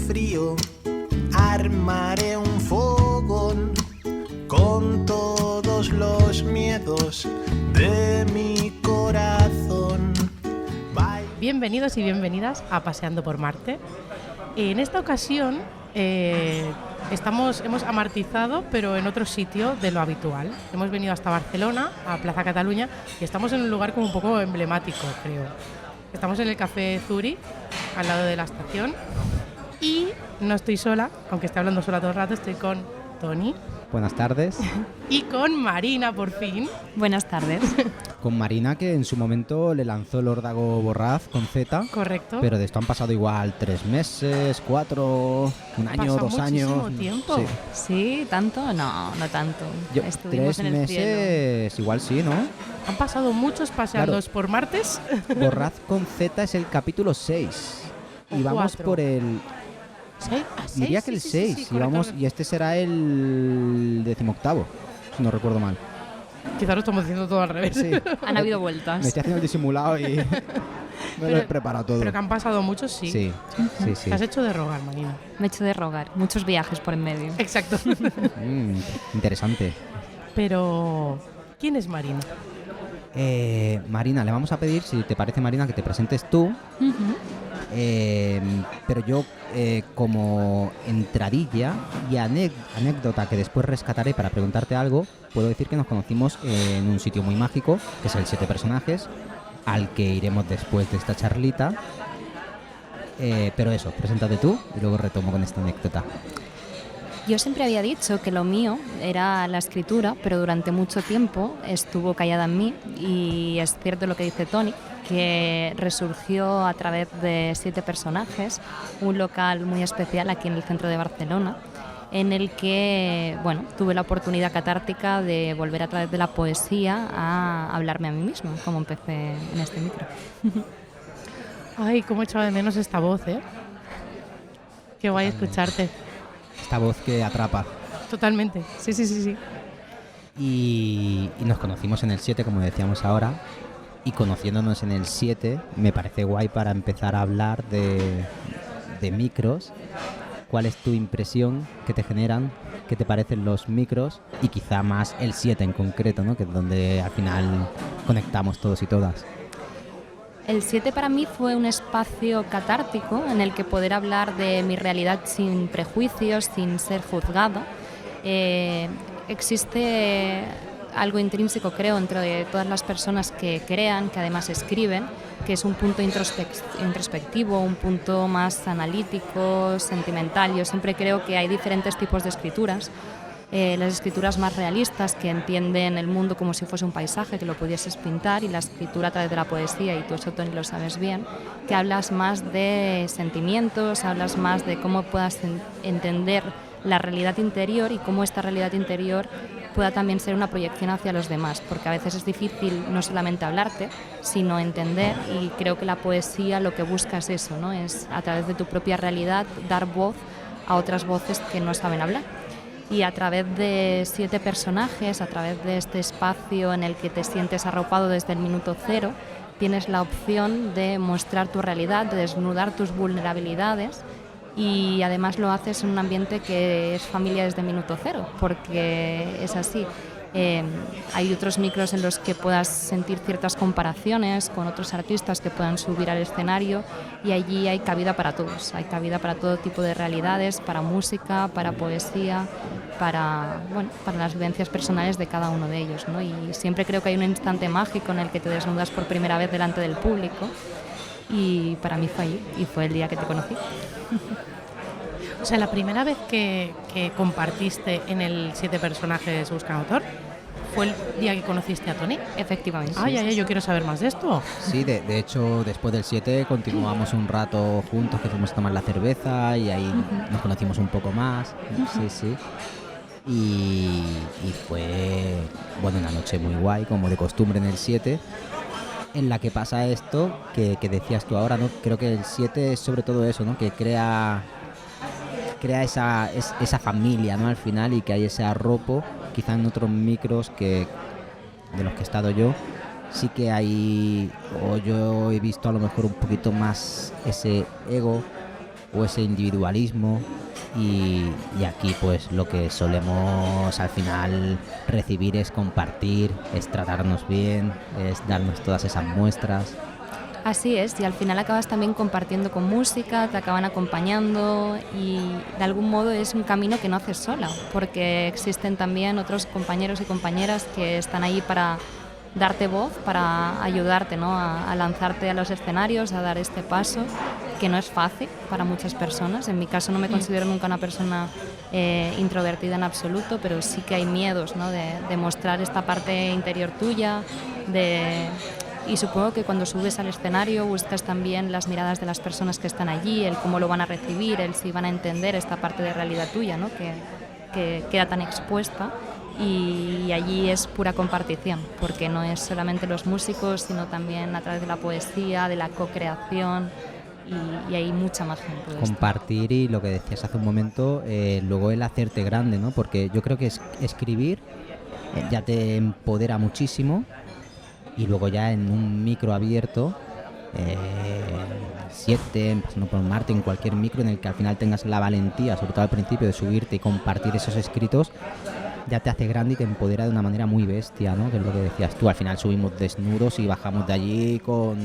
frío, armaré un fogón con todos los miedos de mi corazón. Bye. Bienvenidos y bienvenidas a Paseando por Marte. En esta ocasión hemos amartizado, pero en otro sitio de lo habitual. Hemos venido hasta Barcelona, a Plaza Cataluña, y estamos en un lugar como un poco emblemático, creo. Estamos en el Café Zuri, al lado de la estación, y no estoy sola, aunque esté hablando sola todo el rato, estoy con Toni. Buenas tardes. Y con Marina, por fin. Buenas tardes. Con Marina, que en su momento le lanzó el órdago Borraz con Z. Correcto. Pero de esto han pasado igual 3 meses, 4, un año, 2 años. Muchísimo tiempo. Sí. ¿Sí? ¿Tanto? No tanto. Estuvimos 3 en el meses, cielo. igual sí, ¿no? Han pasado muchos paseando por martes. Borraz con Z es el capítulo 6. Y vamos 4. por el... Diría que el 6. Y este será el 18º, si no recuerdo mal. Quizá lo estamos diciendo todo al revés. Sí. Han habido vueltas. Me estoy haciendo el disimulado y me lo he preparado todo. Pero que han pasado muchos, sí. Sí. Te has hecho de rogar, Marina. Me he hecho de rogar. Muchos viajes por en medio. Exacto. Interesante. Pero, ¿quién es Marina? Marina, le vamos a pedir, si te parece, Marina, que te presentes tú. Pero yo, como entradilla y anécdota que después rescataré para preguntarte algo, puedo decir que nos conocimos en un sitio muy mágico, que es el 7 Personajes, al que iremos después de esta charlita. Pero eso, preséntate tú y luego retomo con esta anécdota. Yo siempre había dicho que lo mío era la escritura, pero durante mucho tiempo estuvo callada en mí, y es cierto lo que dice Toni, que resurgió a través de 7 Personajes, un local muy especial aquí en el centro de Barcelona, en el que tuve la oportunidad catártica de volver a través de la poesía a hablarme a mí misma, como empecé en este micro. Ay, cómo echaba de menos esta voz, ¿eh? Qué guay escucharte. Esta voz que atrapa. Totalmente, sí. Y nos conocimos en el 7, como decíamos ahora, y conociéndonos en el 7 me parece guay para empezar a hablar de micros. ¿Cuál es tu impresión que te generan? ¿Qué te parecen los micros? Y quizá más el 7 en concreto, ¿no? Que es donde al final conectamos todos y todas. El 7 para mí fue un espacio catártico en el que poder hablar de mi realidad sin prejuicios, sin ser juzgado. Existe algo intrínseco, creo, entre todas las personas que crean, que además escriben, que es un punto introspectivo, un punto más analítico, sentimental. Yo siempre creo que hay diferentes tipos de escrituras. Las escrituras más realistas, que entienden el mundo como si fuese un paisaje, que lo pudieses pintar, y la escritura a través de la poesía, y tú eso, Toni, lo sabes bien, que hablas más de sentimientos, hablas más de cómo puedas entender la realidad interior y cómo esta realidad interior pueda también ser una proyección hacia los demás, porque a veces es difícil no solamente hablarte, sino entender, y creo que la poesía lo que busca es eso, ¿no? Es a través de tu propia realidad dar voz a otras voces que no saben hablar. Y a través de 7 Personajes, a través de este espacio en el que te sientes arropado desde el minuto cero, tienes la opción de mostrar tu realidad, de desnudar tus vulnerabilidades, y además lo haces en un ambiente que es familia desde el minuto cero, porque es así. Hay otros micros en los que puedas sentir ciertas comparaciones con otros artistas que puedan subir al escenario, y allí hay cabida para todos, hay cabida para todo tipo de realidades, para música, para poesía, para las vivencias personales de cada uno de ellos, ¿no? Y siempre creo que hay un instante mágico en el que te desnudas por primera vez delante del público, y para mí fue allí, y fue el día que te conocí. O sea, la primera vez que compartiste en el 7 Personajes Buscan Autor fue el día que conociste a Toni. Efectivamente. Ay, yo quiero saber más de esto. Sí, de hecho, después del 7 continuamos un rato juntos, que fuimos a tomar la cerveza y ahí nos conocimos un poco más. Sí. Y fue, una noche muy guay, como de costumbre en el 7, en la que pasa esto que decías tú ahora, ¿no? Creo que el 7 es sobre todo eso, ¿no? Que crea esa familia, ¿no? Al final, y que hay ese arropo. Quizá en otros micros de los que he estado yo, sí que hay, o yo he visto a lo mejor un poquito más ese ego o ese individualismo. Y aquí pues lo que solemos al final recibir es compartir, es tratarnos bien, es darnos todas esas muestras. Así es, y al final acabas también compartiendo con música, te acaban acompañando y de algún modo es un camino que no haces sola, porque existen también otros compañeros y compañeras que están ahí para darte voz, para ayudarte, ¿no? a lanzarte a los escenarios, a dar este paso, que no es fácil para muchas personas. En mi caso no me considero nunca una persona introvertida en absoluto, pero sí que hay miedos, ¿no? de mostrar esta parte interior tuya, y supongo que cuando subes al escenario buscas también las miradas de las personas que están allí, el cómo lo van a recibir, el si van a entender esta parte de realidad tuya, ¿no? que queda tan expuesta, y allí es pura compartición, porque no es solamente los músicos, sino también a través de la poesía, de la co-creación, y hay mucha más gente. Compartir y lo que decías hace un momento, luego el hacerte grande, ¿no? Porque yo creo que escribir ya te empodera muchísimo. Y luego ya en un micro abierto, 7, pasando por Marte, en cualquier micro en el que al final tengas la valentía, sobre todo al principio, de subirte y compartir esos escritos, ya te hace grande y te empodera de una manera muy bestia, ¿no? Que es lo que decías tú, al final subimos desnudos y bajamos de allí con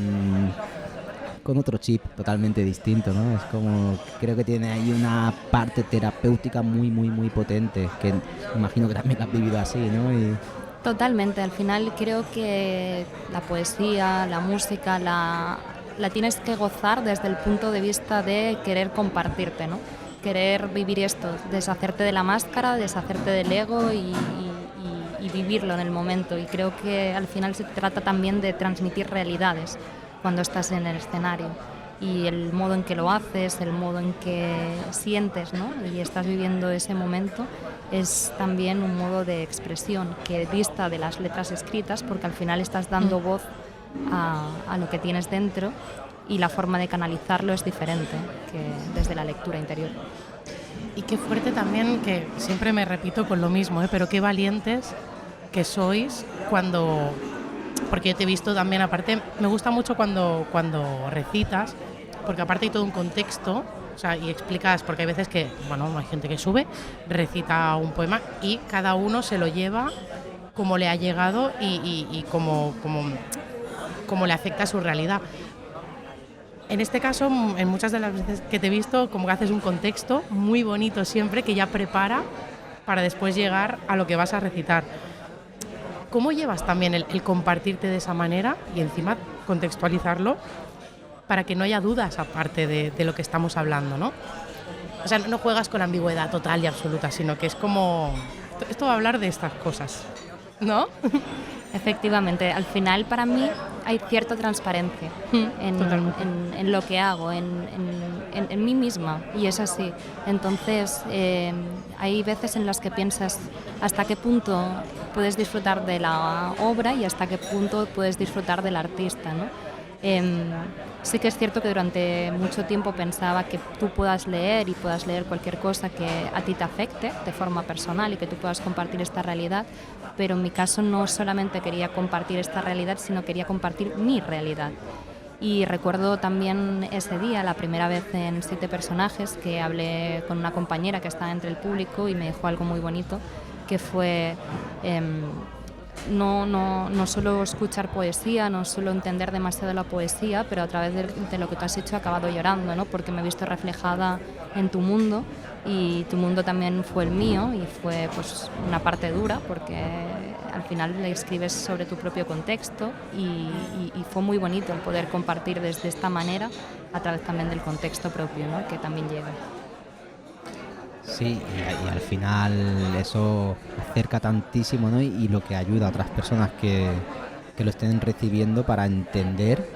otro chip totalmente distinto, ¿no? Es como, creo que tiene ahí una parte terapéutica muy, muy, muy potente, que imagino que también la has vivido así, ¿no? Totalmente, al final creo que la poesía, la música, la tienes que gozar desde el punto de vista de querer compartirte, ¿no? Querer vivir esto, deshacerte de la máscara, deshacerte del ego y vivirlo en el momento. Y creo que al final se trata también de transmitir realidades cuando estás en el escenario. Y el modo en que lo haces, el modo en que sientes, ¿no? Y estás viviendo ese momento, es también un modo de expresión que dista de las letras escritas, porque al final estás dando voz a lo que tienes dentro, y la forma de canalizarlo es diferente que desde la lectura interior. Y qué fuerte también, que siempre me repito con lo mismo, pero qué valientes que sois cuando... Porque yo te he visto también, aparte, me gusta mucho cuando recitas, porque aparte hay todo un contexto, o sea, y explicas, porque hay veces que, bueno, hay gente que sube, recita un poema y cada uno se lo lleva como le ha llegado y como le afecta a su realidad. En este caso, en muchas de las veces que te he visto, como que haces un contexto muy bonito siempre, que ya prepara para después llegar a lo que vas a recitar. ¿Cómo llevas también el compartirte de esa manera y encima contextualizarlo para que no haya dudas aparte de lo que estamos hablando, ¿no? O sea, no juegas con ambigüedad total y absoluta, sino que es como... Esto va a hablar de estas cosas, ¿no? Efectivamente, al final para mí hay cierta transparencia en lo que hago, en mí misma, y es así. Entonces, hay veces en las que piensas hasta qué punto puedes disfrutar de la obra y hasta qué punto puedes disfrutar del artista, ¿no? Sí que es cierto que durante mucho tiempo pensaba que tú puedas leer y puedas leer cualquier cosa que a ti te afecte de forma personal y que tú puedas compartir esta realidad, pero en mi caso no solamente quería compartir esta realidad, sino quería compartir mi realidad. Y recuerdo también ese día, la primera vez en 7 personajes, que hablé con una compañera que estaba entre el público y me dijo algo muy bonito, que fue... No solo escuchar poesía, no solo entender demasiado la poesía, pero a través de lo que tú has hecho he acabado llorando, ¿no? Porque me he visto reflejada en tu mundo, y tu mundo también fue el mío, y fue pues una parte dura porque al final le escribes sobre tu propio contexto, y fue muy bonito el poder compartir desde esta manera a través también del contexto propio, ¿no? Que también llega. Sí, y al final eso acerca tantísimo, ¿no? Y lo que ayuda a otras personas que lo estén recibiendo para entender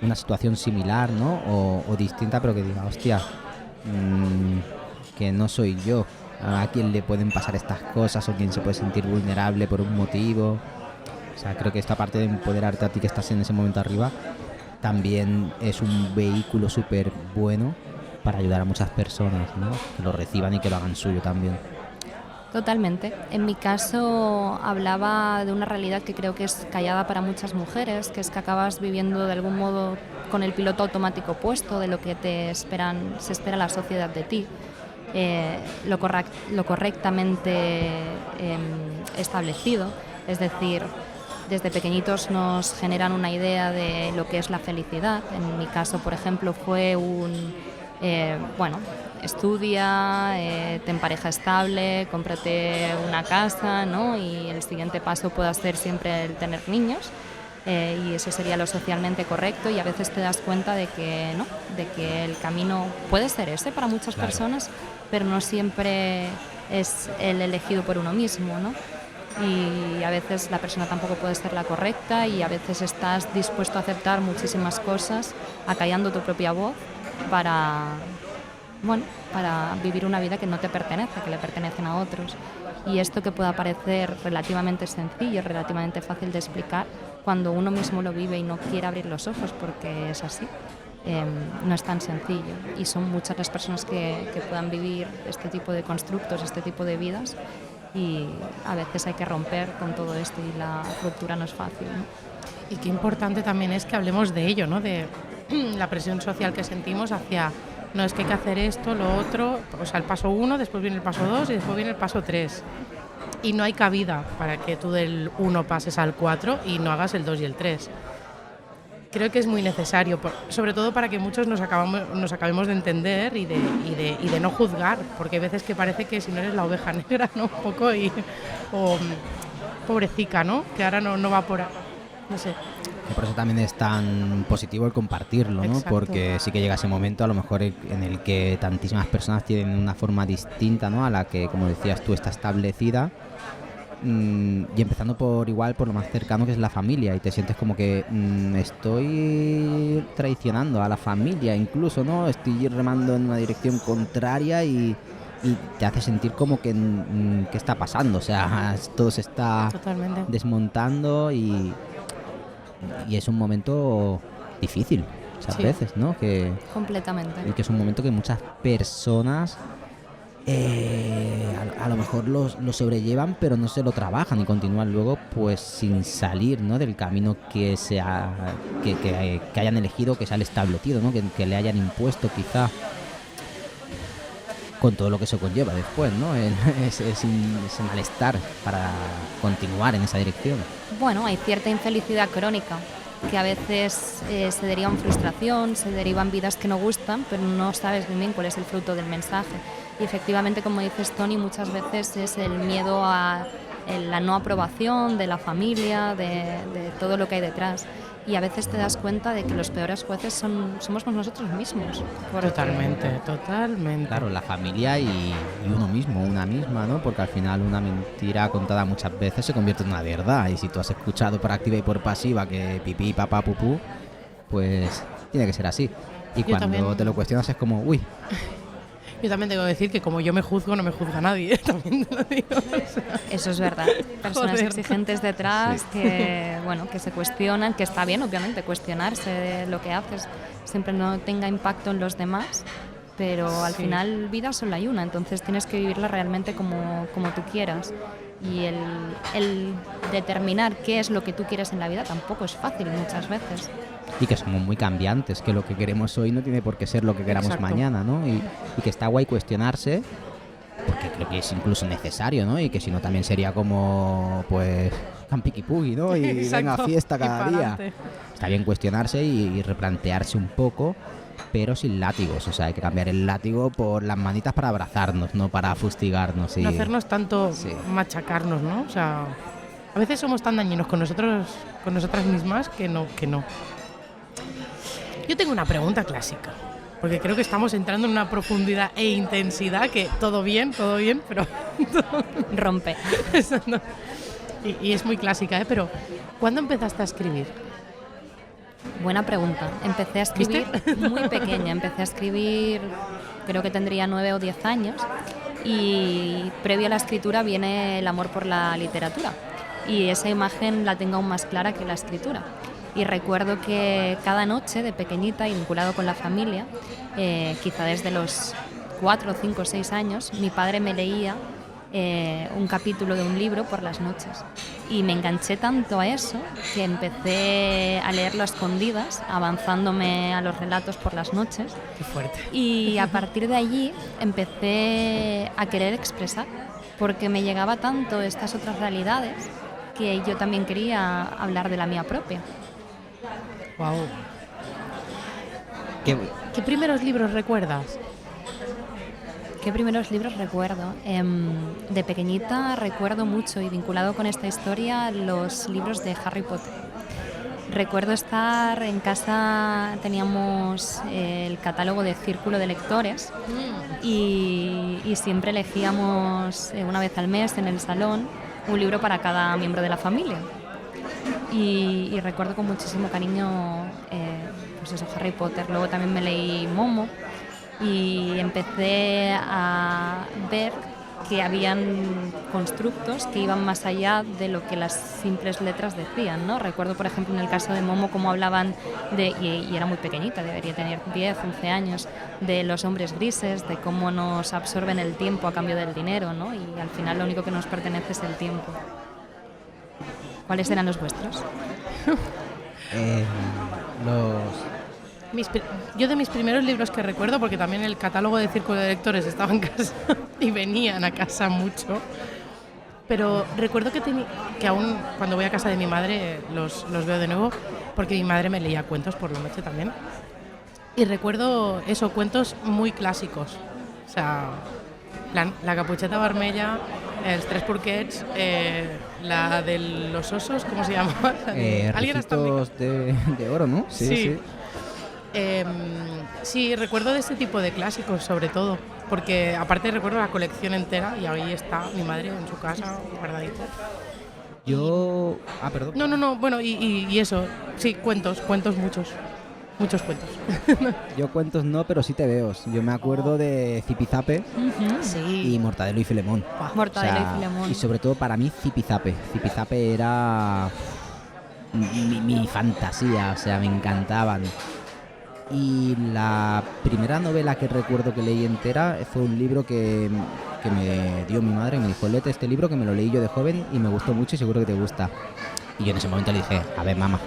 una situación similar, ¿no? O distinta, pero que diga, hostia, que no soy yo. A quién le pueden pasar estas cosas o quién se puede sentir vulnerable por un motivo. O sea, creo que esta parte de empoderarte a ti que estás en ese momento arriba también es un vehículo súper bueno para ayudar a muchas personas, ¿no? Que lo reciban y que lo hagan suyo también. Totalmente. En mi caso hablaba de una realidad que creo que es callada para muchas mujeres, que es que acabas viviendo de algún modo con el piloto automático puesto de lo que se espera la sociedad de ti, lo correctamente establecido, es decir, desde pequeñitos nos generan una idea de lo que es la felicidad. En mi caso, por ejemplo, fue estudia, ten pareja estable, cómprate una casa, ¿no? Y el siguiente paso puede ser siempre el tener niños, y eso sería lo socialmente correcto, y a veces te das cuenta de que no, de que el camino puede ser ese para muchas personas, pero no siempre es el elegido por uno mismo, ¿no? Y a veces la persona tampoco puede ser la correcta, y a veces estás dispuesto a aceptar muchísimas cosas acallando tu propia voz para vivir una vida que no te pertenece, que le pertenecen a otros. Y esto que pueda parecer relativamente sencillo, relativamente fácil de explicar, cuando uno mismo lo vive y no quiere abrir los ojos porque es así, no es tan sencillo. Y son muchas las personas que puedan vivir este tipo de constructos, este tipo de vidas, y a veces hay que romper con todo esto y la ruptura no es fácil, ¿no? Y qué importante también es que hablemos de ello, ¿no? De la presión social que sentimos hacia, no, es que hay que hacer esto, lo otro, o sea, el paso 1, después viene el paso 2 y después viene el paso 3. Y no hay cabida para que tú del 1 pases al 4 y no hagas el 2 y el 3. Creo que es muy necesario, sobre todo para que muchos nos acabemos de entender y de no juzgar, porque hay veces que parece que si no eres la oveja negra, ¿no? Un poco, o pobrecica, ¿no? Que ahora no va por ahí, no sé. Y por eso también es tan positivo el compartirlo, ¿no? Exacto. Porque sí que llega ese momento a lo mejor en el que tantísimas personas tienen una forma distinta, ¿no? A la que, como decías tú, está establecida. Y empezando por lo más cercano, que es la familia, y te sientes como que estoy traicionando a la familia incluso, ¿no? Estoy remando en una dirección contraria y te hace sentir como que ¿qué está pasando? O sea, todo se está Totalmente. desmontando y es un momento difícil muchas veces, ¿no? Completamente. Y que es un momento que muchas personas a lo mejor lo sobrellevan, pero no se lo trabajan y continúan luego pues sin salir, ¿no? Del camino que hayan elegido, que se han establecido, ¿no? Que le hayan impuesto quizá, con todo lo que eso conlleva después, ¿no? Ese malestar para continuar en esa dirección. Bueno, hay cierta infelicidad crónica que a veces se deriva en frustración, se derivan vidas que no gustan, pero no sabes muy bien cuál es el fruto del mensaje. Y efectivamente, como dices, Tony, muchas veces es el miedo a la no aprobación de la familia, de todo lo que hay detrás. Y a veces te das cuenta de que los peores jueces somos nosotros mismos. Totalmente. Claro, la familia y uno mismo, una misma, ¿no? Porque al final una mentira contada muchas veces se convierte en una verdad. Y si tú has escuchado por activa y por pasiva que pipí, papá, pupú, pues tiene que ser así. Y cuando también te lo cuestionas es como, uy. Yo también tengo que decir que como yo me juzgo, no me juzga nadie, también te lo digo. O sea, Eso es verdad. Personas joder. exigentes detrás que se cuestionan, que está bien, obviamente, cuestionarse de lo que haces, siempre no tenga impacto en los demás, pero al final vida solo hay una, entonces tienes que vivirla realmente como tú quieras. Y el determinar qué es lo que tú quieres en la vida tampoco es fácil muchas veces. Y que somos muy cambiantes, que lo que queremos hoy no tiene por qué ser lo que queramos Exacto. mañana, ¿no? Y que está guay cuestionarse, porque creo que es incluso necesario, ¿no? Y que si no también sería como, pues, campiquipugui, ¿no? Y venga, Exacto. fiesta Y cada día. pa'lante. Está bien cuestionarse y replantearse un poco, pero sin látigos. O sea, hay que cambiar el látigo por las manitas para abrazarnos, no para fustigarnos. Y No hacernos tanto Sí. machacarnos, ¿no? O sea, a veces somos tan dañinos con nosotras mismas que no. Yo tengo una pregunta clásica, porque creo que estamos entrando en una profundidad e intensidad que todo bien, pero Rompe. eso no. Y es muy clásica, ¿eh? Pero ¿cuándo empezaste a escribir? Buena pregunta. Empecé a escribir muy pequeña. Empecé a escribir, creo que tendría 9 o 10 años. Y previo a la escritura viene el amor por la literatura. Y esa imagen la tengo aún más clara que la escritura. Y recuerdo que cada noche de pequeñita y vinculado con la familia, quizá desde los 4, 5, 6 años, mi padre me leía un capítulo de un libro por las noches. Y me enganché tanto a eso que empecé a leerlo a escondidas, avanzándome a los relatos por las noches. Qué fuerte. Y a partir de allí empecé a querer expresar, porque me llegaba tanto estas otras realidades que yo también quería hablar de la mía propia. Wow. ¿Qué, ¿Qué primeros libros recuerdas? ¿Qué primeros libros recuerdo? De pequeñita recuerdo mucho, y vinculado con esta historia, los libros de Harry Potter. Recuerdo estar en casa, teníamos el catálogo de Círculo de Lectores y siempre elegíamos una vez al mes en el salón un libro para cada miembro de la familia. Y recuerdo con muchísimo cariño pues eso, Harry Potter. Luego también me leí Momo y empecé a ver que habían constructos que iban más allá de lo que las simples letras decían, ¿no? Recuerdo, por ejemplo, en el caso de Momo, cómo hablaban de, y era muy pequeñita, debería tener 10, 11 años, de los hombres grises, de cómo nos absorben el tiempo a cambio del dinero, ¿no? Y al final lo único que nos pertenece es el tiempo. ¿Cuáles eran los vuestros? Yo de mis primeros libros que recuerdo, porque también el catálogo de Círculo de Lectores estaba en casa y venían a casa mucho, pero recuerdo que aún cuando voy a casa de mi madre los veo de nuevo, porque mi madre me leía cuentos por la noche también. Y recuerdo eso, cuentos muy clásicos, o sea, La Capucheta Vermella, Els Tres Porquets, la de los osos, ¿cómo se llama? Ricitos de oro, ¿no? Sí. Sí, recuerdo de este tipo de clásicos sobre todo, porque aparte recuerdo la colección entera y ahí está mi madre en su casa guardadito. Perdón. No, bueno, y eso, sí, cuentos muchos cuentos. Yo cuentos no, pero sí tebeos. Yo me acuerdo de Zipizape Sí. y Mortadelo y Filemón. Mortadelo y Filemón. Y sobre todo para mí Zipizape. Zipizape era mi fantasía, o sea, me encantaban. Y la primera novela que recuerdo que leí entera fue un libro que me dio mi madre y me dijo: léete este libro, que me lo leí yo de joven y me gustó mucho y seguro que te gusta. Y yo en ese momento le dije: a ver, mamá,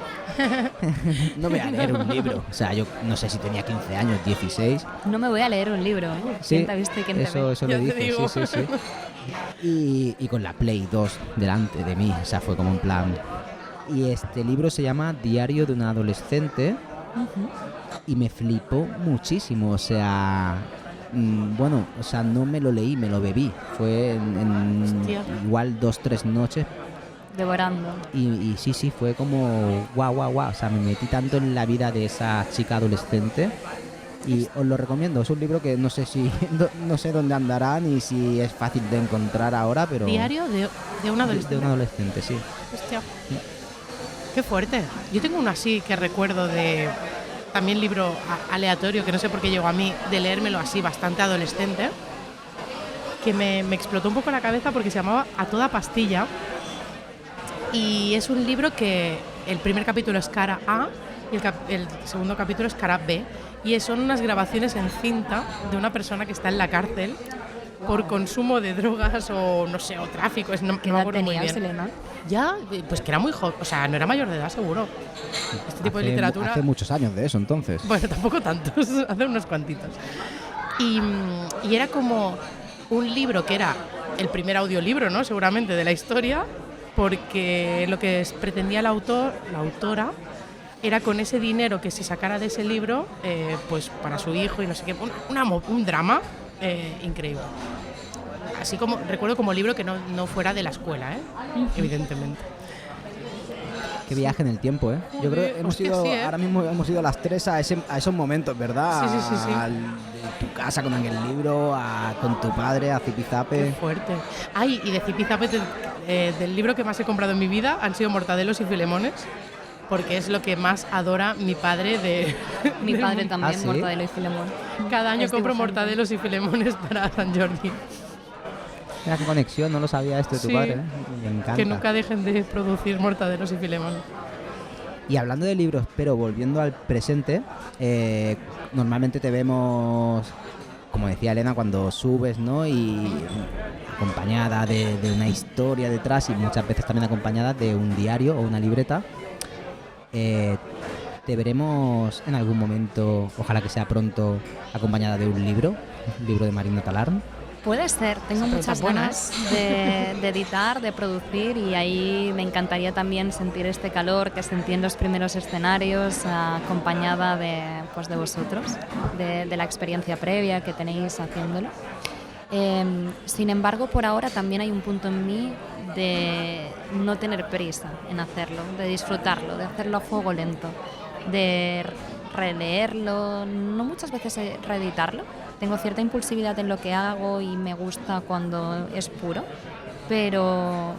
no me voy a leer un libro. O sea, yo no sé si tenía 15 años, 16. No me voy a leer un libro, ¿eh? Sí, ¿Quién te ha visto y quién te ve? eso Ya le te dije, digo. sí. Y con la Play 2 delante de mí, o sea, fue como en plan... Y este libro se llama Diario de una adolescente y me flipó muchísimo, o sea... bueno, o sea, no me lo leí, me lo bebí. Fue en igual 2-3 noches. Devorando. Y sí, fue como guau. O sea, me metí tanto en la vida de esa chica adolescente y os lo recomiendo. Es un libro que no sé no sé dónde andará ni si es fácil de encontrar ahora, pero... Diario de un adolescente. De un adolescente, sí. Hostia. Qué fuerte. Yo tengo uno así que recuerdo de... También libro aleatorio, que no sé por qué llegó a mí, de leérmelo así, bastante adolescente, que me explotó un poco la cabeza porque se llamaba A Toda Pastilla. Y es un libro que el primer capítulo es cara A y el segundo capítulo es cara B. Y son unas grabaciones en cinta de una persona que está en la cárcel por consumo de drogas o no sé, o tráfico. No ¿Qué me edad acuerdo muy tenías, bien. Elena? Ya, pues que era muy joven, o sea, no era mayor de edad seguro. Este tipo de literatura... Hace muchos años de eso, entonces. Bueno, tampoco tantos, hace unos cuantitos. Y era como un libro que era el primer audiolibro, ¿no? Seguramente, de la historia, porque lo que pretendía la autora, era con ese dinero que se sacara de ese libro, pues para su hijo y no sé qué, un drama increíble. Así como, recuerdo como libro que no fuera de la escuela, evidentemente. Qué viaje en el tiempo, ¿eh? Yo creo que hemos Hostia, ido, sí, ¿eh? ahora mismo hemos ido las tres a esos momentos, ¿verdad? Sí. De tu casa con aquel libro, con tu padre, a Zipizape. Qué fuerte. Ay, y de Zipizape, del libro que más he comprado en mi vida han sido Mortadelos y Filemones, porque es lo que más adora mi padre de... Mi padre del- también, ¿Ah, sí? Mortadelo y Filemón. Cada año Es compro dibujante. Mortadelos y Filemones para San Jordi. Mira qué conexión, no lo sabía esto de tu Sí. padre, ¿eh? Me encanta. Que nunca dejen de producir Mortadelos y Filemones. Y hablando de libros, pero volviendo al presente, normalmente te vemos como decía Elena, cuando subes, ¿no? Y acompañada de una historia detrás y muchas veces también acompañada de un diario o una libreta. Te veremos en algún momento, ojalá que sea pronto, acompañada de un libro de Marina Talarn. Puede ser, tengo muchas ganas de editar, de producir, y ahí me encantaría también sentir este calor que sentí en los primeros escenarios, acompañada de vosotros, de la experiencia previa que tenéis haciéndolo. Sin embargo, por ahora también hay un punto en mí de no tener prisa en hacerlo, de disfrutarlo, de hacerlo a fuego lento, de releerlo, no muchas veces reeditarlo. Tengo cierta impulsividad en lo que hago y me gusta cuando es puro, pero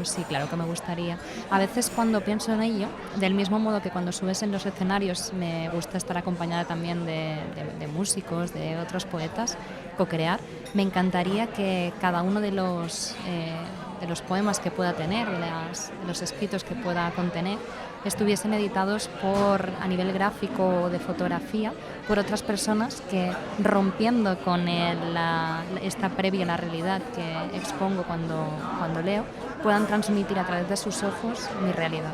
sí, claro que me gustaría. A veces cuando pienso en ello, del mismo modo que cuando subes en los escenarios me gusta estar acompañada también de músicos, de otros poetas, co-crear, me encantaría que cada uno de los poemas que pueda tener, de los escritos que pueda contener, estuviesen editados a nivel gráfico o de fotografía por otras personas que, rompiendo con esta previa, la realidad que expongo cuando leo, puedan transmitir a través de sus ojos mi realidad.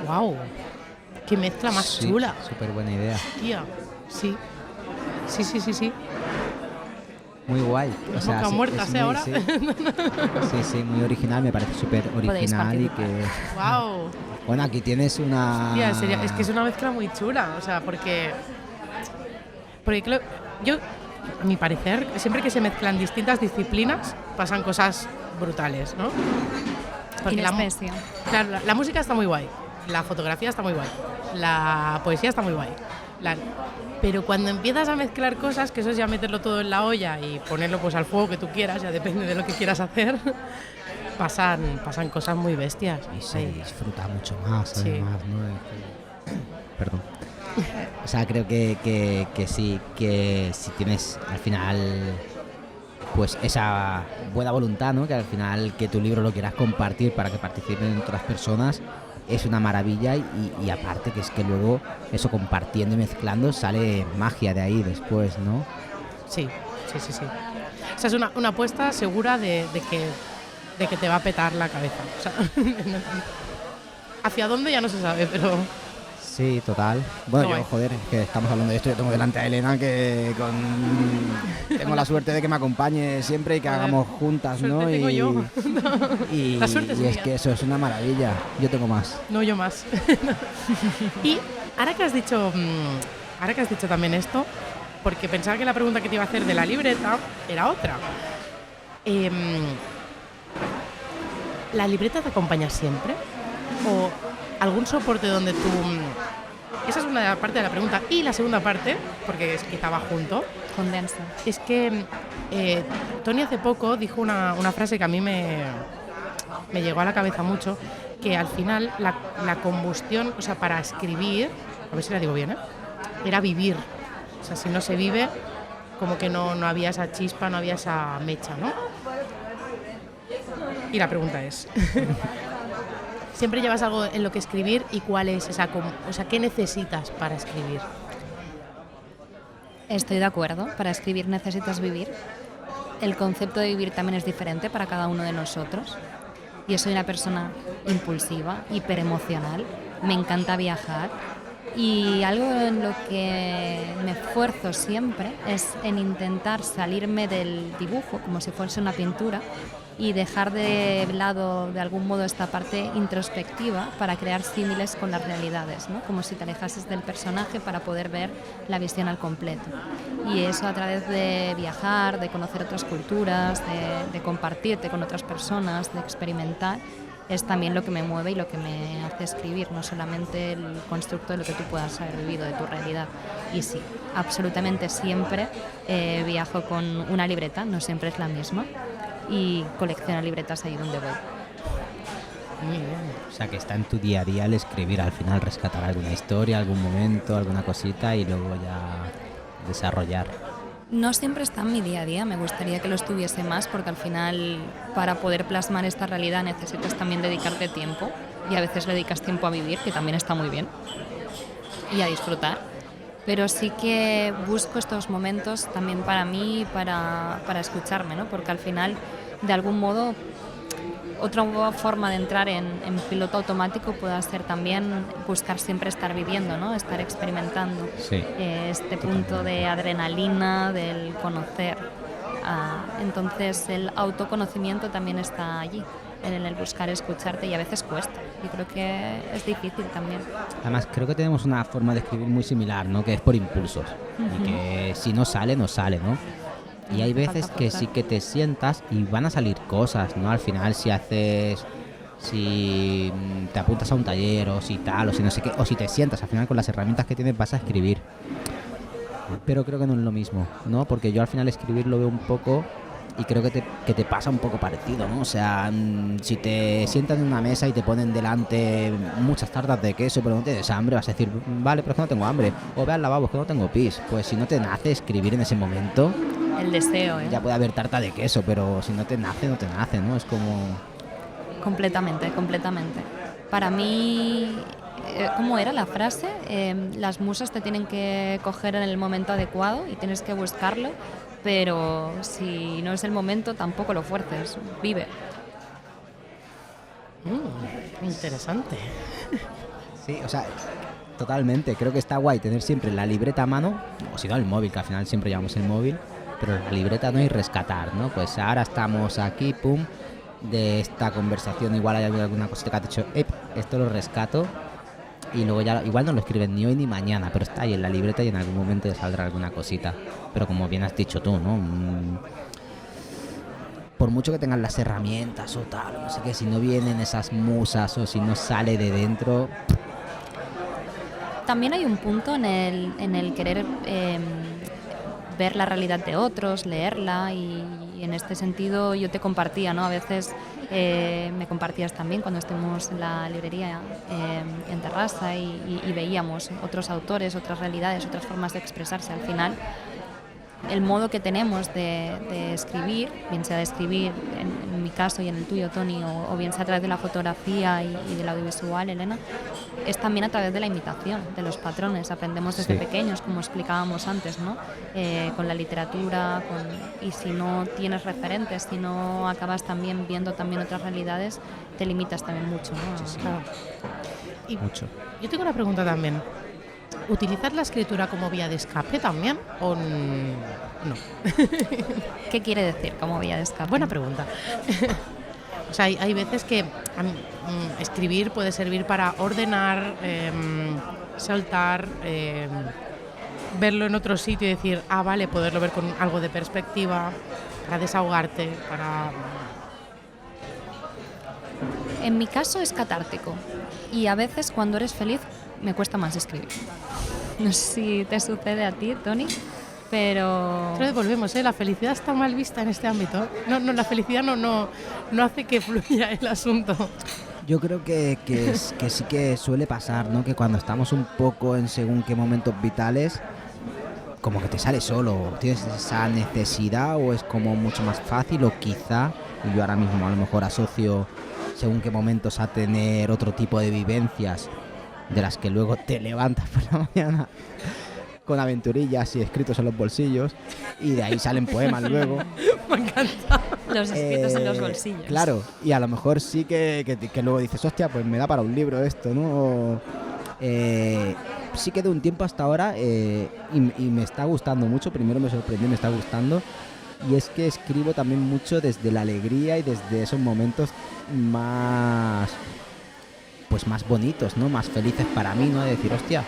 ¡Wow! ¡Qué mezcla más chula! Súper buena idea. Tía, sí. Muy guay. O sea, boca muerta, muy, ahora. Sí, muy original, me parece súper original y que... ¡Wow! Bueno, aquí tienes una... Tía, en serio, es que es una mezcla muy chula, o sea, porque yo, a mi parecer, siempre que se mezclan distintas disciplinas, pasan cosas brutales, ¿no? Porque claro, la música está muy guay, la fotografía está muy guay, la poesía está muy guay, pero cuando empiezas a mezclar cosas, que eso es ya meterlo todo en la olla y ponerlo pues al fuego que tú quieras, ya depende de lo que quieras hacer, pasan cosas muy bestias. Y se disfruta mucho más, sí. Además, ¿no? Perdón. O sea, creo que sí, que si tienes al final pues esa buena voluntad, ¿no? Que al final que tu libro lo quieras compartir para que participen otras personas, es una maravilla y aparte que es que luego eso, compartiendo y mezclando, sale magia de ahí después, ¿no? Sí. O sea, es una apuesta segura de que te va a petar la cabeza. O sea, hacia dónde ya no se sabe, pero... Sí, total. Bueno, yo, joder, es que estamos hablando de esto, yo tengo delante a Elena que tengo la suerte de que me acompañe siempre y que hagamos juntas, ¿no? Tengo yo. La suerte es y es mía. que eso es una maravilla. Yo tengo más. No, yo más. Y ahora que has dicho también esto, porque pensaba que la pregunta que te iba a hacer de la libreta era otra. ¿La libreta te acompaña siempre? ¿O algún soporte donde tú...? Esa es una parte de la pregunta. Y la segunda parte, porque es que estaba junto, Condensa. es que Tony hace poco dijo una frase que a mí me llegó a la cabeza mucho, que al final la combustión, o sea, para escribir, a ver si la digo bien, era vivir. O sea, si no se vive, como que no había esa chispa, no había esa mecha, ¿no? Y la pregunta es... ¿Siempre llevas algo en lo que escribir y cuál es esa, o sea, qué necesitas para escribir? Estoy de acuerdo, para escribir necesitas vivir. El concepto de vivir también es diferente para cada uno de nosotros. Yo soy una persona impulsiva, hiperemocional, me encanta viajar y algo en lo que me esfuerzo siempre es en intentar salirme del dibujo como si fuese una pintura y dejar de lado de algún modo esta parte introspectiva para crear símiles con las realidades, ¿no? Como si te alejases del personaje para poder ver la visión al completo. Y eso a través de viajar, de conocer otras culturas, de compartirte con otras personas, de experimentar, es también lo que me mueve y lo que me hace escribir, no solamente el constructo de lo que tú puedas haber vivido, de tu realidad. Y sí, absolutamente siempre viajo con una libreta, no siempre es la misma, y colecciono libretas ahí donde voy. Muy bien. O sea, que está en tu día a día el escribir, al final rescatar alguna historia, algún momento, alguna cosita y luego ya desarrollar. No siempre está en mi día a día, me gustaría que lo estuviese más porque al final para poder plasmar esta realidad necesitas también dedicarte tiempo y a veces le dedicas tiempo a vivir, que también está muy bien, y a disfrutar. pero sí que busco estos momentos también para mí, para escucharme, ¿no? Porque al final, de algún modo, otra forma de entrar en piloto automático puede ser también buscar siempre estar viviendo, ¿no? Estar experimentando. Sí. Este punto de adrenalina, del conocer. Entonces el autoconocimiento también está allí, en el buscar escucharte, y a veces cuesta. Y creo que es difícil también. Además, creo que tenemos una forma de escribir muy similar, ¿no? Que es por impulsos. Y que si no sale, no sale, ¿no? Y hay veces que sí que te sientas y van a salir cosas, ¿no? Al final, si te apuntas a un taller o si tal, o si no sé qué, o si te sientas, al final con las herramientas que tienes vas a escribir. Pero creo que no es lo mismo, ¿no? Porque yo al final escribir lo veo un poco y creo que te pasa un poco parecido, ¿no? O sea, si te sientan en una mesa y te ponen delante muchas tartas de queso pero no tienes hambre, vas a decir, vale, pero es que no tengo hambre. O ve al lavabo, es que no tengo pis. Pues si no te nace escribir en ese momento... El deseo, ¿eh? Ya puede haber tarta de queso, pero si no te nace, no te nace, ¿no? Es como... Completamente. Para mí, ¿cómo era la frase? Las musas te tienen que coger en el momento adecuado y tienes que buscarlo, pero si no es el momento, tampoco lo fuerces, vive. Interesante. Sí, o sea, totalmente. Creo que está guay tener siempre la libreta a mano, o si no el móvil, que al final siempre llevamos el móvil, pero la libreta no, y rescatar, ¿no? Pues ahora estamos aquí, pum, de esta conversación igual hay alguna cosita que has dicho, esto lo rescato, y luego ya igual no lo escriben ni hoy ni mañana, pero está ahí en la libreta y en algún momento saldrá alguna cosita. Pero como bien has dicho tú, ¿no? Por mucho que tengan las herramientas o tal, no sé qué, si no vienen esas musas o si no sale de dentro... También hay un punto en el querer ver la realidad de otros, leerla, y en este sentido yo te compartía, ¿no? A veces me compartías también cuando estuvimos en la librería en Terrassa y veíamos otros autores, otras realidades, otras formas de expresarse. Al final, el modo que tenemos de escribir, bien sea de escribir en mi caso y en el tuyo, Tony, o bien sea a través de la fotografía y del audiovisual, Elena, es también a través de la imitación, de los patrones. Aprendemos desde pequeños, como explicábamos antes, ¿no? Con la literatura, y si no tienes referentes, si no acabas también viendo también otras realidades, te limitas también mucho, ¿no? Sí. Claro. Y Mucho. yo tengo una pregunta también. ¿Utilizas la escritura como vía de escape también o no? ¿Qué quiere decir como vía de escape? Buena pregunta. O sea, hay veces que escribir puede servir para ordenar, soltar, verlo en otro sitio y decir, vale, poderlo ver con algo de perspectiva, para desahogarte, para... En mi caso es catártico, y a veces cuando eres feliz me cuesta más escribir. No sé si te sucede a ti, Tony, pero... Pero volvemos, la felicidad está mal vista en este ámbito. No, la felicidad no hace que fluya el asunto. Yo creo que sí que suele pasar, ¿no? Que cuando estamos un poco en según qué momentos vitales, como que te sale solo. ¿Tienes esa necesidad o es como mucho más fácil? O quizá, yo ahora mismo a lo mejor asocio según qué momentos a tener otro tipo de vivencias de las que luego te levantas por la mañana con aventurillas y escritos en los bolsillos, y de ahí salen poemas luego. Me encanta. Los escritos en los bolsillos. Claro, y a lo mejor sí que luego dices, hostia, pues me da para un libro esto, ¿no? Sí que de un tiempo hasta ahora, y me está gustando mucho, primero me sorprendió, me está gustando, y es que escribo también mucho desde la alegría y desde esos momentos más bonitos, ¿no? Más felices para mí, ¿no? De decir, hostia,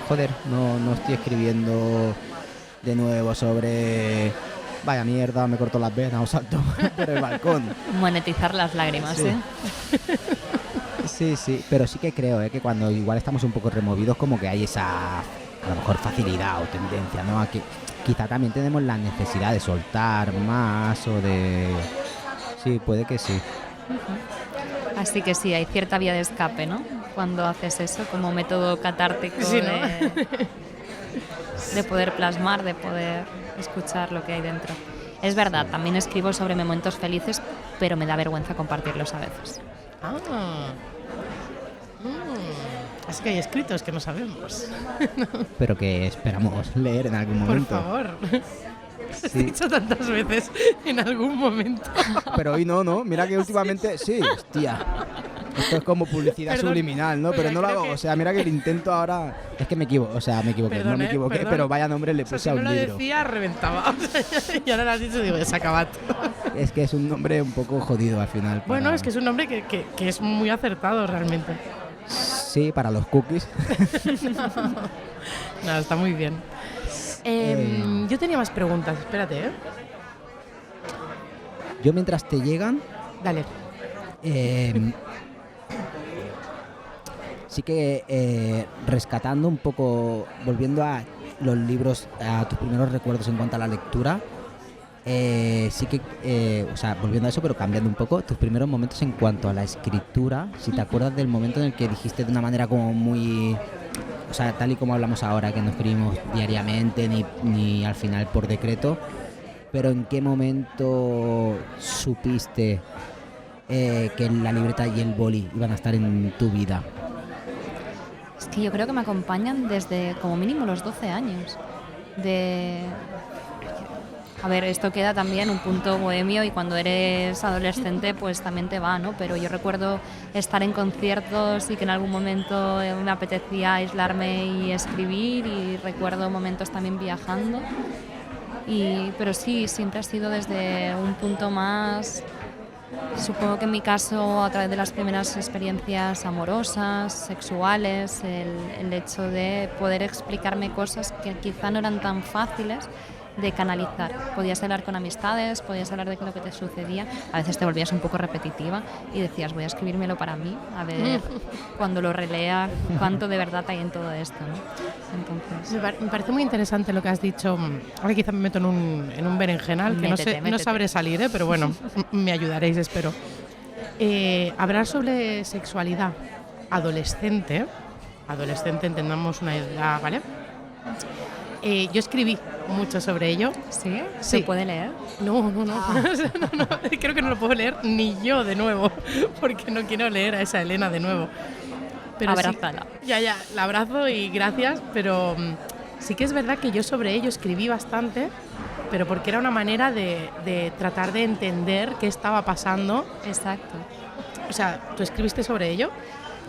joder, no estoy escribiendo de nuevo sobre vaya mierda, me corto las venas o salto por el balcón. Monetizar las lágrimas, Sí. Sí, pero sí que creo que cuando igual estamos un poco removidos, como que hay esa, a lo mejor, facilidad o tendencia, ¿no? A que quizá también tenemos la necesidad de soltar más o de... Sí, puede que sí. Así que sí, hay cierta vía de escape, ¿no? Cuando haces eso como método catártico, Sí, ¿no? de poder plasmar, de poder escuchar lo que hay dentro. Es verdad, también escribo sobre momentos felices, pero me da vergüenza compartirlos a veces. Es que hay escritos que no sabemos. pero que esperamos leer en algún Por momento. favor. Lo he Sí. dicho tantas veces en algún momento. Pero hoy no, mira que últimamente sí, hostia. Esto es como publicidad Perdón, subliminal, ¿no? Pero no lo creo hago, que- o sea, mira que el intento ahora... Es que me equivoqué, Perdón, no me equivoqué, perdón. pero vaya nombre le O sea, puse si a no un lo libro. decía, reventaba. O sea, y ahora lo has dicho, digo, se acaba. Es que es un nombre un poco jodido al final. Bueno, para- es que es un nombre que es muy acertado realmente. Sí, para los cookies. Nada, está muy bien. Yo tenía más preguntas, espérate, ¿eh? Yo mientras te llegan, Dale. sí que rescatando un poco, volviendo a los libros, a tus primeros recuerdos en cuanto a la lectura, sí que, o sea, volviendo a eso, pero cambiando un poco, tus primeros momentos en cuanto a la escritura, si te acuerdas del momento en el que dijiste de una manera como muy... O sea, tal y como hablamos ahora, que no escribimos diariamente ni al final por decreto, pero ¿en qué momento supiste que la libreta y el boli iban a estar en tu vida? Es que yo creo que me acompañan desde como mínimo los 12 años. A ver, esto queda también un punto bohemio y cuando eres adolescente pues también te va, ¿no? Pero yo recuerdo estar en conciertos y que en algún momento me apetecía aislarme y escribir, y recuerdo momentos también viajando. Pero sí, siempre ha sido desde un punto más... Supongo que en mi caso, a través de las primeras experiencias amorosas, sexuales, el hecho de poder explicarme cosas que quizá no eran tan fáciles de canalizar. Podías hablar con amistades, podías hablar de lo que te sucedía, a veces te volvías un poco repetitiva y decías, voy a escribírmelo para mí, a ver cuando lo relea cuánto de verdad hay en todo esto, ¿no? Entonces, Me parece muy interesante lo que has dicho. Ahora quizá me meto en un berenjenal, que Métete, no métete. sabré salir, pero bueno, me ayudaréis, espero. Hablar sobre sexualidad adolescente, entendamos una edad, ¿vale? Yo escribí mucho sobre ello. ¿sí? Sí. ¿Se puede leer? No. No, creo que no lo puedo leer ni yo de nuevo, porque no quiero leer a esa Elena de nuevo. Pero sí- Abrázala. ya, la abrazo y gracias, pero sí que es verdad que yo sobre ello escribí bastante, pero porque era una manera de tratar de entender qué estaba pasando. Exacto. O sea, ¿tú escribiste sobre ello?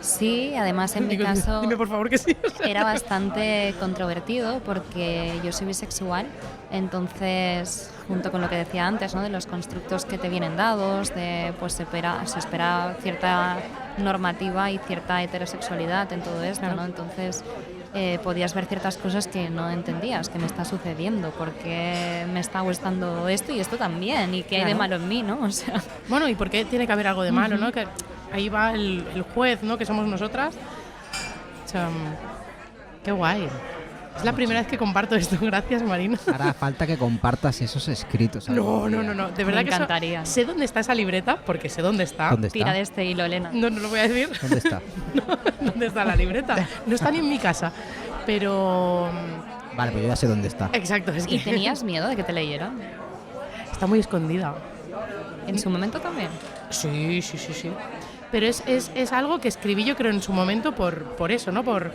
Sí, además en mi Digo, caso Dime por favor que sí. O sea, era bastante controvertido porque yo soy bisexual, entonces junto con lo que decía antes, ¿no? De los constructos que te vienen dados, de pues se espera cierta normativa y cierta heterosexualidad en todo esto, Claro. ¿no? Entonces podías ver ciertas cosas que no entendías, que me está sucediendo, porque me está gustando esto y esto también, y qué hay de Claro. malo en mí, ¿no? O sea, Bueno, ¿y por qué tiene que haber algo de malo, no? Que ahí va el juez, ¿no? Que somos nosotras. O sea, qué guay. Es la primera vez que comparto esto. Gracias, Marina. Hará falta que compartas esos escritos. No. algún día. De verdad Me que eso- encantaría. sé dónde está esa libreta, porque sé dónde está. ¿Dónde está? tira de este hilo, Elena. No lo voy a decir. ¿Dónde está? ¿Dónde está la libreta? No está ni en mi casa. Pero... Vale, pues yo ya sé dónde está. Exacto, es ¿Y que tenías miedo de que te leyeran? está muy escondida. ¿En su momento también? Sí. Pero es algo que escribí yo creo en su momento por eso, ¿no? Por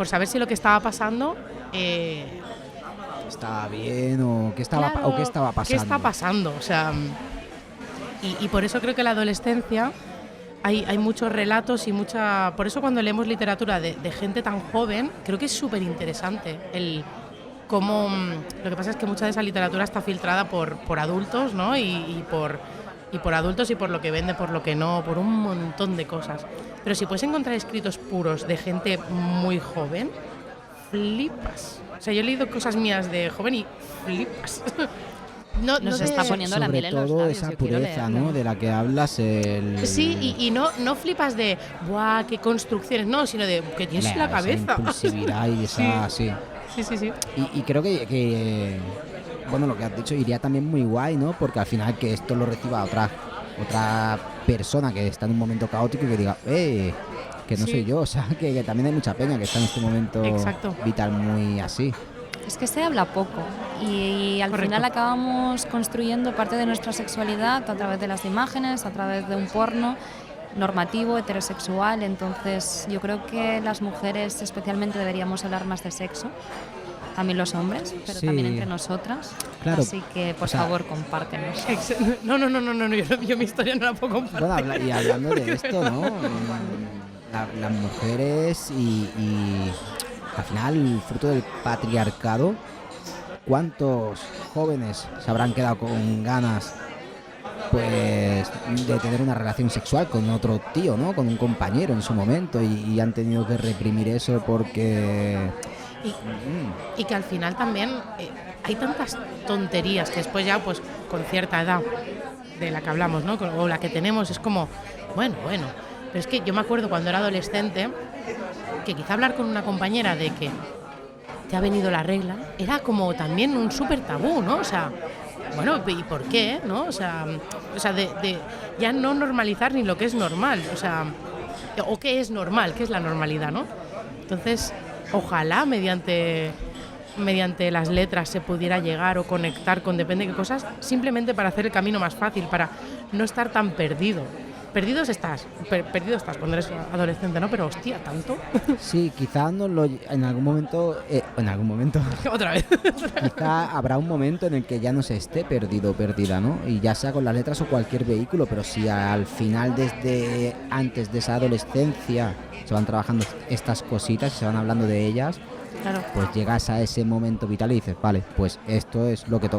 saber si lo que estaba pasando... ¿Estaba bien o qué estaba, claro, o qué estaba pasando? ¿Qué está pasando? O sea, y por eso creo que en la adolescencia hay muchos relatos y mucha... Por eso cuando leemos literatura de gente tan joven, creo que es súper interesante el cómo... Lo que pasa es que mucha de esa literatura está filtrada por adultos, ¿no? Y por adultos y por lo que vende, por lo que no, por un montón de cosas. Pero si puedes encontrar escritos puros de gente muy joven, flipas. O sea, yo he leído cosas mías de joven y flipas. No Nos de- está poniendo la Sobre miel en los todo labios, esa yo quiero pureza, leerlo. ¿no? De la que hablas. Sí, y no flipas de, ¡buah, qué construcciones! No, sino de, que tienes la esa cabeza. impulsividad y esa... Sí. Sí. Y creo que, bueno, lo que has dicho iría también muy guay, ¿no? Porque al final que esto lo reciba otra persona que está en un momento caótico y que diga, que no Sí. soy yo, o sea, que también hay mucha peña que está en este momento Exacto. vital muy así. Es que se habla poco y al Correcto. final acabamos construyendo parte de nuestra sexualidad a través de las imágenes, a través de un porno, normativo, heterosexual, entonces yo creo que las mujeres especialmente deberíamos hablar más de sexo, también los hombres, pero Sí. también entre nosotras, Claro, así que por o sea, favor compártenos. No, yo mi historia no la puedo compartir. Bueno, y hablando de esto, ¿no? Las mujeres y al final, fruto del patriarcado, ¿cuántos jóvenes se habrán quedado con ganas pues de tener una relación sexual con otro tío, ¿no? Con un compañero en su momento y han tenido que reprimir eso porque... Y que al final también hay tantas tonterías que después ya pues con cierta edad de la que hablamos, ¿no? O la que tenemos es como, bueno, pero es que yo me acuerdo cuando era adolescente que quizá hablar con una compañera de que te ha venido la regla era como también un súper tabú, ¿no? O sea, bueno, ¿y por qué? ¿No? O sea de ya no normalizar ni lo que es normal, o sea, o qué es normal, qué es la normalidad, ¿no? Entonces, ojalá mediante las letras se pudiera llegar o conectar con depende de qué cosas, simplemente para hacer el camino más fácil, para no estar tan perdido. Perdido estás cuando eres adolescente, ¿no? Pero hostia, ¿tanto? Sí, quizás en algún momento, Otra vez. quizá habrá un momento en el que ya no se esté perdido o perdida, ¿no? Y ya sea con las letras o cualquier vehículo, pero si al final, desde antes de esa adolescencia, se van trabajando estas cositas y se van hablando de ellas, Claro. pues llegas a ese momento vital y dices, vale, pues esto es lo que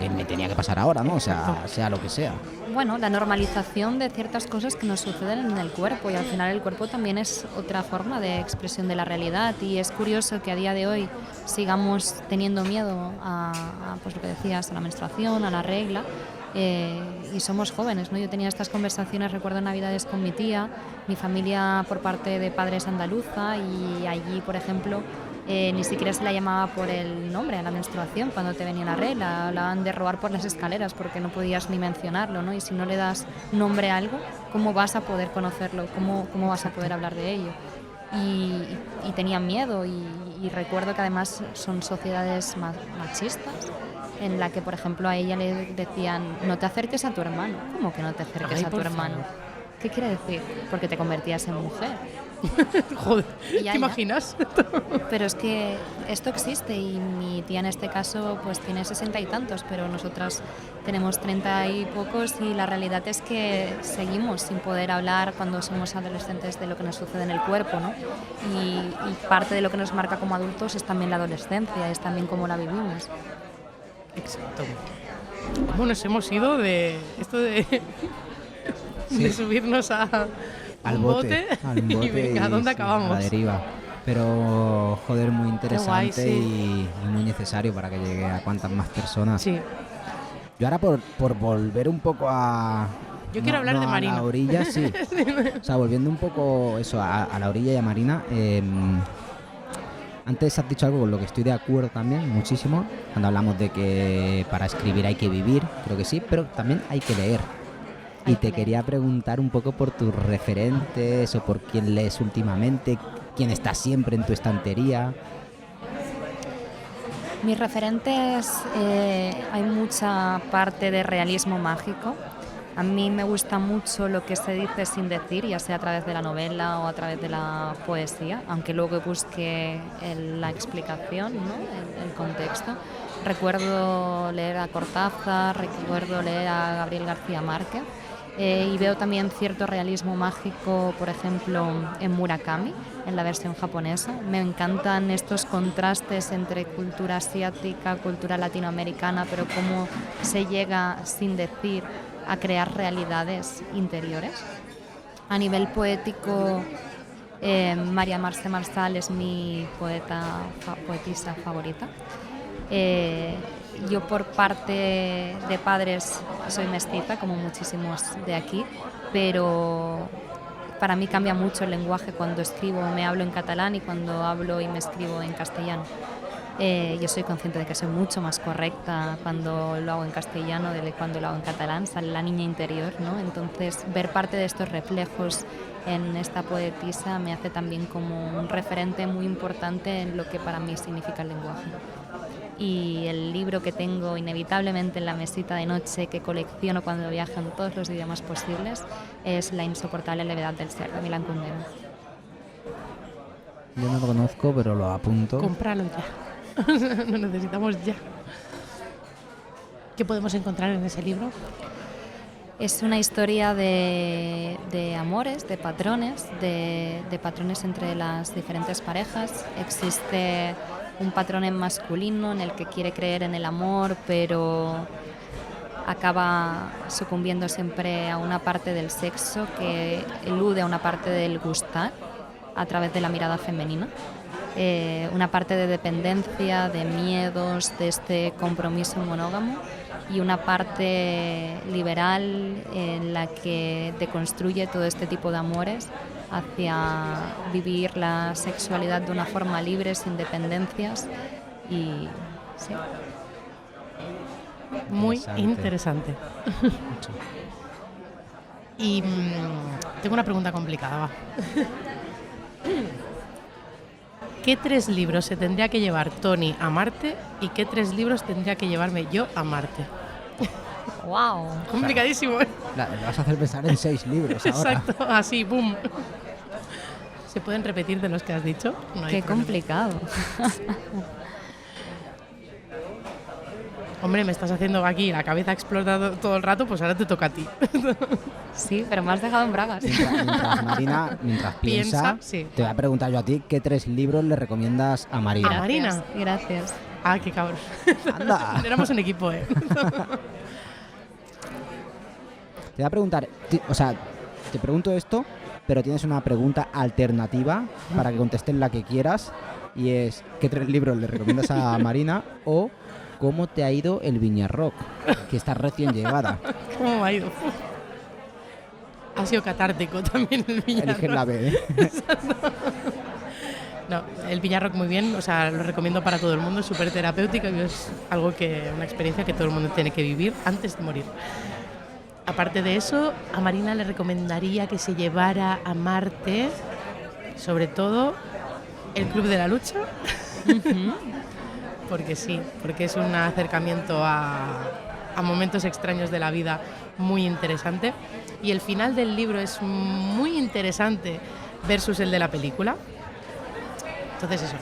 me tenía que pasar ahora, ¿no? O sea lo que sea. Bueno, la normalización de ciertas cosas que nos suceden en el cuerpo, y al final el cuerpo también es otra forma de expresión de la realidad, y es curioso que a día de hoy sigamos teniendo miedo a pues lo que decías, a la menstruación, a la regla, y somos jóvenes, ¿no? Yo tenía estas conversaciones, recuerdo en Navidades con mi tía, mi familia por parte de padres andaluza, y allí, por ejemplo, ni siquiera se la llamaba por el nombre a la menstruación cuando te venía la regla, hablaban de robar por las escaleras porque no podías ni mencionarlo, ¿no? Y si no le das nombre a algo, ¿cómo vas a poder conocerlo? ¿Cómo vas a poder hablar de ello? Y tenían miedo, y recuerdo que además son sociedades machistas en la que, por ejemplo, a ella le decían, no te acerques a tu hermano. ¿Cómo que no te acerques Ay, a tu por hermano? favor. ¿Qué quiere decir? Porque te convertías en mujer. Joder, Ya. ¿te imaginas? Pero es que esto existe, y mi tía en este caso pues tiene 60 y tantos, pero nosotras tenemos 30 y pocos, y la realidad es que seguimos sin poder hablar cuando somos adolescentes de lo que nos sucede en el cuerpo, ¿no? Y parte de lo que nos marca como adultos es también la adolescencia, es también cómo la vivimos. Exacto. ¿Cómo nos hemos ido de esto de subirnos Al un bote y venga, ¿a dónde sí, acabamos? a la deriva. Pero, joder, muy interesante Qué guay, sí. y muy necesario para que llegue a cuantas más personas. Sí. Yo ahora, por volver un poco a... Yo quiero hablar de Marina. A la orilla, sí. O sea, volviendo un poco eso, a la orilla y a Marina. Antes has dicho algo con lo que estoy de acuerdo también, muchísimo. Cuando hablamos de que para escribir hay que vivir, creo que sí, pero también hay que leer. Y te quería preguntar un poco por tus referentes o por quién lees últimamente, quién está siempre en tu estantería. Mis referentes, hay mucha parte de realismo mágico. A mí me gusta mucho lo que se dice sin decir, ya sea a través de la novela o a través de la poesía, aunque luego busque la explicación, ¿no? el contexto. Recuerdo leer a Cortázar, recuerdo leer a Gabriel García Márquez, y veo también cierto realismo mágico, por ejemplo, en Murakami, en la versión japonesa. Me encantan estos contrastes entre cultura asiática, cultura latinoamericana, pero cómo se llega sin decir a crear realidades interiores. A nivel poético, María Marce Marsal es mi poetisa favorita. Yo por parte de padres soy mestiza, como muchísimos de aquí, pero para mí cambia mucho el lenguaje cuando escribo, me hablo en catalán, y cuando hablo y me escribo en castellano. Yo soy consciente de que soy mucho más correcta cuando lo hago en castellano de cuando lo hago en catalán, sale la niña interior, ¿no? Entonces, ver parte de estos reflejos en esta poetisa me hace también como un referente muy importante en lo que para mí significa el lenguaje. y el libro que tengo inevitablemente en la mesita de noche, que colecciono cuando viajo en todos los idiomas posibles, es La insoportable levedad del ser, de Milan Kundera. Yo no lo conozco, pero lo apunto. Cómpralo ya. Lo necesitamos ya. ¿Qué podemos encontrar en ese libro? Es una historia de amores, de patrones entre las diferentes parejas. Existe un patrón en masculino en el que quiere creer en el amor, pero acaba sucumbiendo siempre a una parte del sexo que elude a una parte del gustar a través de la mirada femenina. Una parte de dependencia, de miedos, de este compromiso monógamo, y una parte liberal en la que deconstruye todo este tipo de amores hacia vivir la sexualidad de una forma libre, sin dependencias. Y sí. Muy interesante. Y tengo una pregunta complicada, va. ¿Qué 3 libros se tendría que llevar Toni a Marte y qué 3 libros tendría que llevarme yo a Marte? ¡Wow! Complicadísimo, ¿eh? Le vas a hacer pensar en 6 libros ahora. Exacto, así, boom. ¿Se pueden repetir de los que has dicho? No hay ¡Qué problema. complicado! Hombre, me estás haciendo aquí la cabeza explotado todo el rato, pues ahora te toca a ti. Sí, pero me has dejado en bragas. Mientras Marina, mientras piensa, sí. te voy a preguntar yo a ti, ¿qué 3 libros le recomiendas a Marina? ¿A Marina? Gracias. Ah, qué cabrón. Anda. Éramos un equipo, ¿eh? Te voy a preguntar, o sea, te pregunto esto, pero tienes una pregunta alternativa para que contestes la que quieras, y es, ¿qué 3 libros le recomiendas a Marina? O ¿cómo te ha ido el Viñarrock? Que estás recién llegada. ¿Cómo me ha ido? Ha sido catártico también el Viñarrock. Eliges la B, ¿eh? No, el Viñarrock muy bien, o sea, lo recomiendo para todo el mundo, es súper terapéutico y es algo una experiencia que todo el mundo tiene que vivir antes de morir. Aparte de eso, a Marina le recomendaría que se llevara a Marte, sobre todo, el Club de la Lucha. Porque sí, porque es un acercamiento a momentos extraños de la vida muy interesante. Y el final del libro es muy interesante versus el de la película. Entonces eso,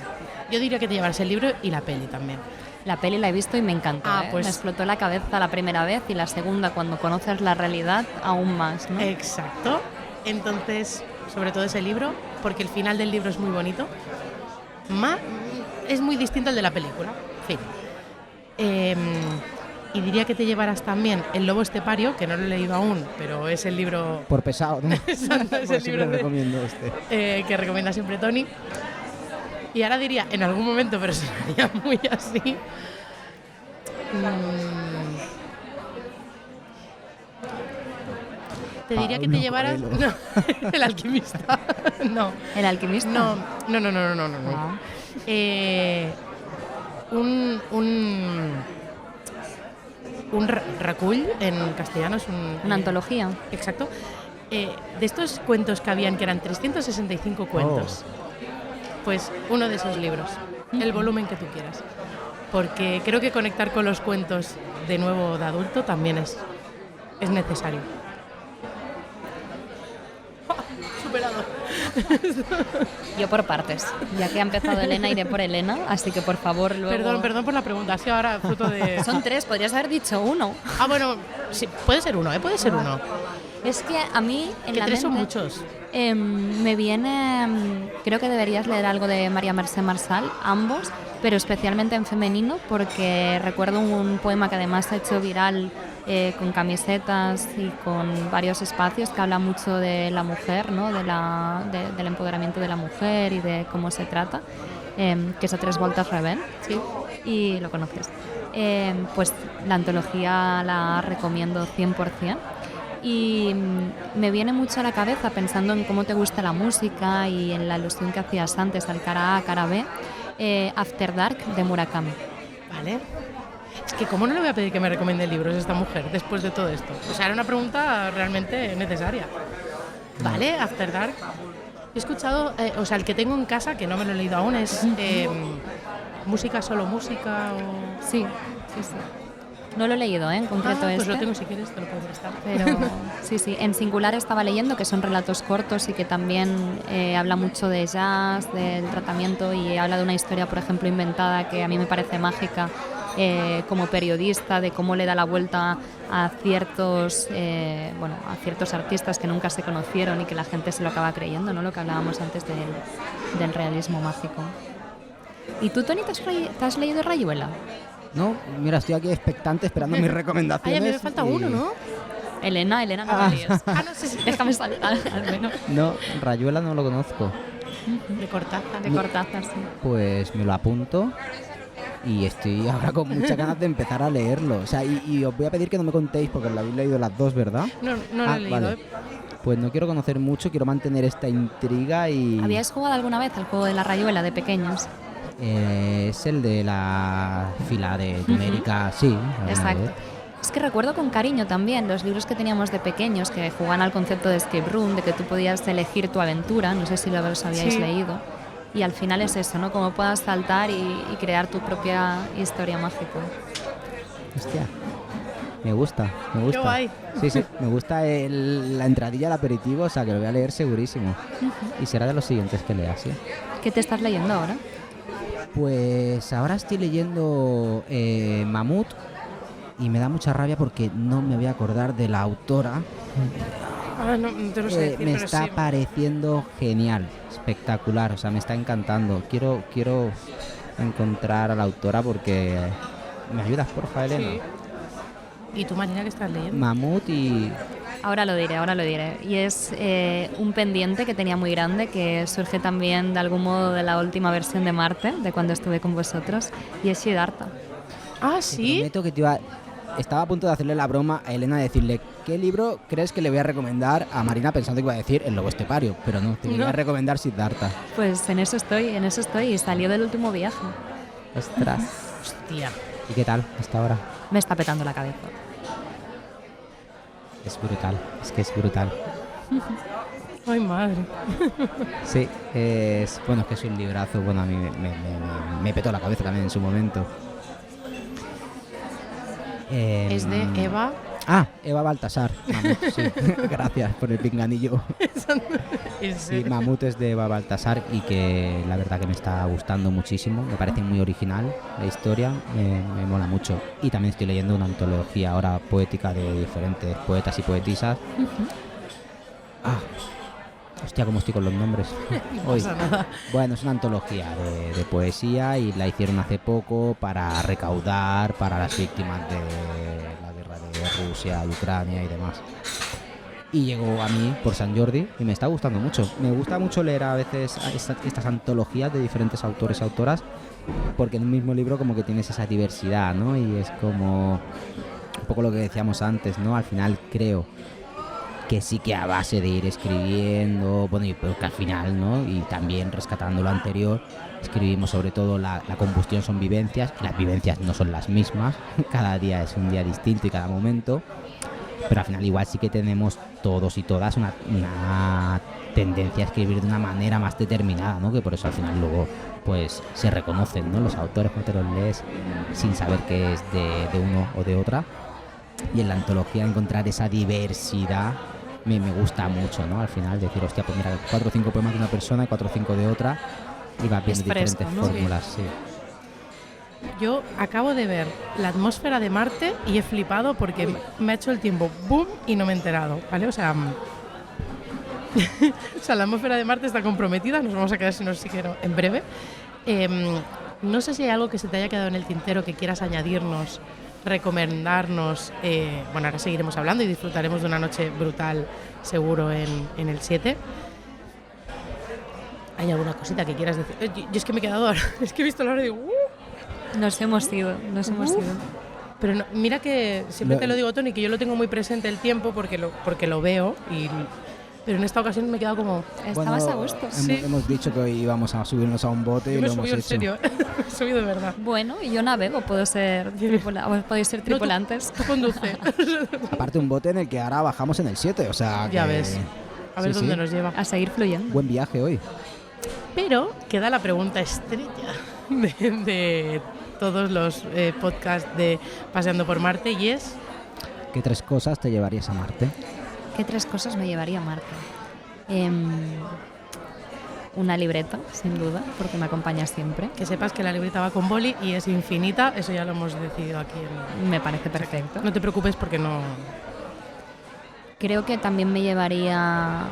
yo diría que te llevarás el libro y la peli también. La peli la he visto y me encantó. Pues me explotó la cabeza la primera vez, y la segunda, cuando conoces la realidad, aún más, ¿no? Exacto. Entonces, sobre todo ese libro, porque el final del libro es muy bonito. Es muy distinto al de la película. Fin. Y diría que te llevarás también El lobo estepario, que no lo he leído aún, pero es el libro... Por pesado, ¿no? Exacto, es Pues el libro recomiendo este. que recomienda siempre Toni. Y ahora diría, en algún momento, pero sería muy así... Te diría que te llevaras... No, El alquimista. No. ¿El alquimista? No. Ah. Un recull en castellano es Una antología. Exacto. De estos cuentos que habían, que eran 365 cuentos, pues uno de esos libros, el volumen que tú quieras. Porque creo que conectar con los cuentos de nuevo de adulto también es necesario. Superado. Yo por partes. Ya que ha empezado Elena, iré por Elena, así que por favor luego... Perdón por la pregunta, así ahora fruto de... Son 3, podrías haber dicho 1. Ah, bueno, sí, puede ser uno, puede ser uno. Es que a mí en Que la 3 son mente, muchos. me viene... creo que deberías leer algo de María Mercè Marçal, ambos, pero especialmente en femenino, porque recuerdo un poema que además se ha hecho viral con camisetas y con varios espacios, que habla mucho de la mujer, ¿no? Del empoderamiento de la mujer y de cómo se trata, que es A tres voltes rebel. Sí. Y lo conoces. Pues la antología la recomiendo 100%. Y me viene mucho a la cabeza, pensando en cómo te gusta la música y en la alusión que hacías antes al cara A, cara B, After Dark de Murakami. Vale. Es que ¿cómo no le voy a pedir que me recomiende libros a esta mujer después de todo esto? O sea, era una pregunta realmente necesaria. Vale, After Dark. He escuchado, o sea, el que tengo en casa, que no me lo he leído aún, es ¿Música, solo música o...? Sí. No lo he leído, en concreto pues este. lo tengo si quieres, te lo puedo prestar. Pero sí, en singular estaba leyendo que son relatos cortos y que también habla mucho de jazz, del tratamiento, y habla de una historia, por ejemplo, inventada que a mí me parece mágica, como periodista, de cómo le da la vuelta a ciertos artistas que nunca se conocieron y que la gente se lo acaba creyendo, ¿no? Lo que hablábamos antes del realismo mágico. ¿Y tú, Toni, te has leído Rayuela? No, mira, estoy aquí expectante esperando mis recomendaciones. Ay, a mí me falta uno, ¿no? Elena, no lo lees. No sé si... Déjame saltar, al menos. No, Rayuela no lo conozco. De Cortázar. De Cortázar, sí. Pues me lo apunto y estoy ahora con muchas ganas de empezar a leerlo. O sea, y os voy a pedir que no me contéis porque lo habéis leído las dos, ¿verdad? No lo he leído, vale. Pues no quiero conocer mucho, quiero mantener esta intriga y... ¿Habíais jugado alguna vez al juego de la Rayuela de pequeños? Es el de la fila de numérica, sí. Exacto. Es que recuerdo con cariño también los libros que teníamos de pequeños que jugaban al concepto de escape room, de que tú podías elegir tu aventura, no sé si los habíais leído, y al final es eso, ¿no? Cómo puedas saltar y crear tu propia historia mágica. Hostia, me gusta. Qué guay. Sí, me gusta la entradilla al aperitivo, o sea que lo voy a leer segurísimo. Y será de los siguientes que lea, sí. ¿Qué te estás leyendo ahora? Pues ahora estoy leyendo Mamut y me da mucha rabia porque no me voy a acordar de la autora. No te lo sé decir, me pero está sí. pareciendo genial, espectacular, o sea, me está encantando. Quiero encontrar a la autora porque... ¿Me ayudas, porfa, Elena? Sí. ¿Y tú, Marina, qué estás leyendo? Mamut y... Ahora lo diré. Y es un pendiente que tenía muy grande, que surge también de algún modo de la última versión de Marte, de cuando estuve con vosotros, y es Siddhartha. Ah, Te ¿sí? prometo que estaba a punto de hacerle la broma a Elena, de decirle ¿qué libro crees que le voy a recomendar a Marina? Pensando que iba a decir El lobo estepario, pero no, te voy a recomendar Siddhartha. Pues en eso estoy, y salió del último viaje. Ostras. Hostia. ¿Y qué tal hasta ahora? Me está petando la cabeza. Es brutal, es que es brutal. Ay, madre. Sí, es que es un librazo. Bueno, a mí me petó la cabeza también en su momento. Es de Eva. Eva Baltasar. Mamut, sí. Gracias por el pinganillo. Sí, Mamut es de Eva Baltasar y que la verdad que me está gustando muchísimo. Me parece muy original la historia, me mola mucho. Y también estoy leyendo una antología ahora poética de diferentes poetas y poetisas. Hostia, cómo estoy con los nombres. No pasa nada. Bueno, es una antología de poesía y la hicieron hace poco para recaudar para las víctimas de la guerra de Rusia, Ucrania y demás. Y llegó a mí por San Jordi y me está gustando mucho. Me gusta mucho leer a veces estas antologías de diferentes autores y autoras, porque en un mismo libro como que tienes esa diversidad, ¿no? Y es como un poco lo que decíamos antes, ¿no? Al final creo que sí que a base de ir escribiendo, bueno, y pues que al final, ¿no? Y también rescatando lo anterior, escribimos sobre todo la combustión son vivencias, y las vivencias no son las mismas, cada día es un día distinto y cada momento, pero al final igual sí que tenemos todos y todas una tendencia a escribir de una manera más determinada, ¿no? Que por eso al final luego pues se reconocen, ¿no? Los autores cuando te los lees sin saber que es de uno o de otra, y en la antología encontrar esa diversidad me gusta mucho, ¿no? Al final decir, hostia, pues mira, 4 o 5 poemas de una persona y 4 o 5 de otra, y vas viendo diferentes fórmulas, sí. Yo acabo de ver La atmósfera de Marte y he flipado porque me ha hecho el tiempo boom y no me he enterado, ¿vale? O sea, la atmósfera de Marte está comprometida, nos vamos a quedar si nos siguen en breve. No sé si hay algo que se te haya quedado en el tintero que quieras añadirnos, recomendarnos. Bueno, ahora seguiremos hablando y disfrutaremos de una noche brutal seguro en el 7. ¿Hay alguna cosita que quieras decir? Yo es que me he quedado ahora, es que he visto la hora y digo Nos hemos ido. Pero no, mira que siempre te lo digo, Toni, que yo lo tengo muy presente el tiempo porque lo veo, pero en esta ocasión me he quedado como... Estabas a gusto. Hemos dicho que hoy íbamos a subirnos a un bote y lo hemos hecho. En serio, me he subido de verdad. Bueno, y yo navego, podéis ser tripulantes. Tú conduce. Aparte un bote en el que ahora bajamos en el 7, o sea Ya que... ves, a ver dónde nos lleva. A seguir fluyendo. Buen viaje hoy. Pero queda la pregunta estrella. de todos los podcasts de Paseando por Marte, y es... ¿Qué 3 cosas te llevarías a Marte? ¿Qué 3 cosas me llevaría a Marte? Una libreta, sin duda, porque me acompaña siempre. Que sepas que la libreta va con boli y es infinita, eso ya lo hemos decidido aquí. Me parece perfecto. No te preocupes porque no... Creo que también me llevaría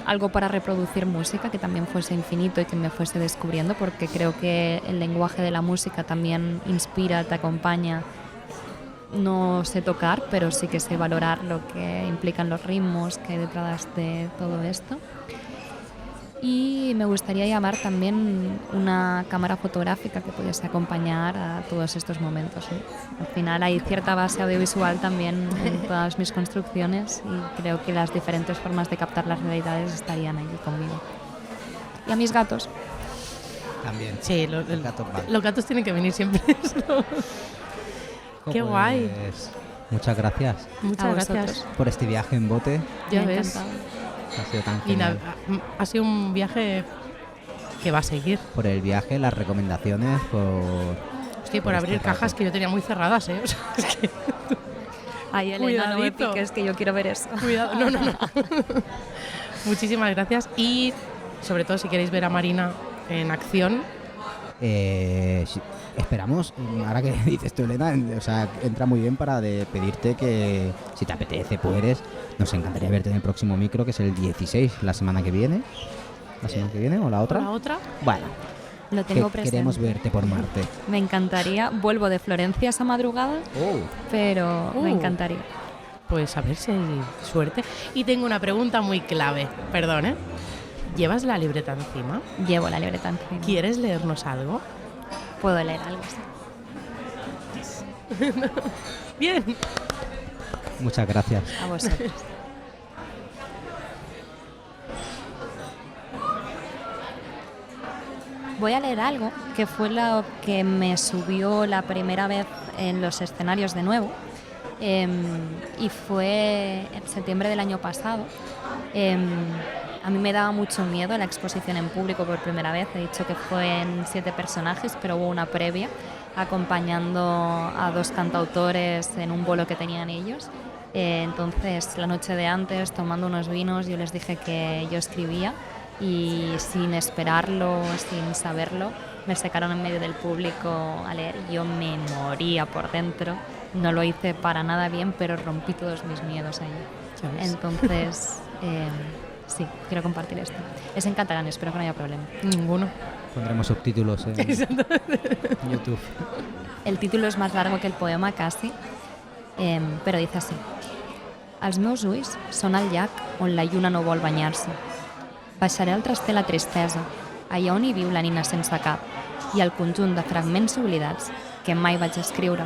algo para reproducir música, que también fuese infinito y que me fuese descubriendo, porque creo que el lenguaje de la música también inspira, te acompaña. No sé tocar, pero sí que sé valorar lo que implican los ritmos que hay detrás de todo esto. Y me gustaría llamar también una cámara fotográfica que pudiese acompañar a todos estos momentos, ¿sí? Al final hay cierta base audiovisual también en todas mis construcciones y creo que las diferentes formas de captar las realidades estarían allí conmigo. Y a mis gatos. También. Sí, los gatos tienen que venir siempre. ¡Qué guay! Muchas gracias. Muchas gracias por este viaje en bote. Ya Me ha ves. encantado. Ha sido tan Y genial. ha sido un viaje que va a seguir. Por el viaje, las recomendaciones, Hostia, por por abrir este cajas rato. que yo tenía muy cerradas, ¿eh? O sea, es que... Ay, Elena, no me Cuidadito. piques, que yo quiero ver eso. Cuidado, no. Muchísimas gracias y sobre todo si queréis ver a Marina en acción, esperamos, ahora que dices tú, Elena, o sea, entra muy bien para pedirte que si te apetece, puedes. Nos encantaría verte en el próximo micro, que es el 16, la semana que viene. ¿La semana que viene o la otra? la otra. Bueno, Lo tengo que presente. queremos verte por Marte. Me encantaría. Vuelvo de Florencia esa madrugada, pero me encantaría. Pues a ver si hay suerte. Y tengo una pregunta muy clave, perdón, ¿eh? ¿Llevas la libreta encima? Llevo la libreta encima. ¿Quieres leernos algo? Puedo leer algo, sí. Bien. Muchas gracias. A vosotros. Voy a leer algo que fue lo que me subió la primera vez en los escenarios de nuevo. Y fue en septiembre del año pasado. A mí me daba mucho miedo la exposición en público por primera vez. He dicho que fue en 7 personajes, pero hubo una previa acompañando a 2 cantautores en un bolo que tenían ellos. Entonces, la noche de antes, tomando unos vinos, yo les dije que yo escribía y sin esperarlo, sin saberlo, me sacaron en medio del público a leer. Yo me moría por dentro. No lo hice para nada bien, pero rompí todos mis miedos ahí. Entonces, sí, quiero compartir esto. Es en catalán, espero que no haya problema. Ninguno. Pondremos subtítulos en YouTube. El título és més largo que el poema, quasi, però dice así. Els meus ulls són el llac on la lluna no vol banyar-se. Baixaré al traster la tristesa, allà on hi viu la nina sense cap, i el conjunt de fragments oblidats que mai vaig escriure.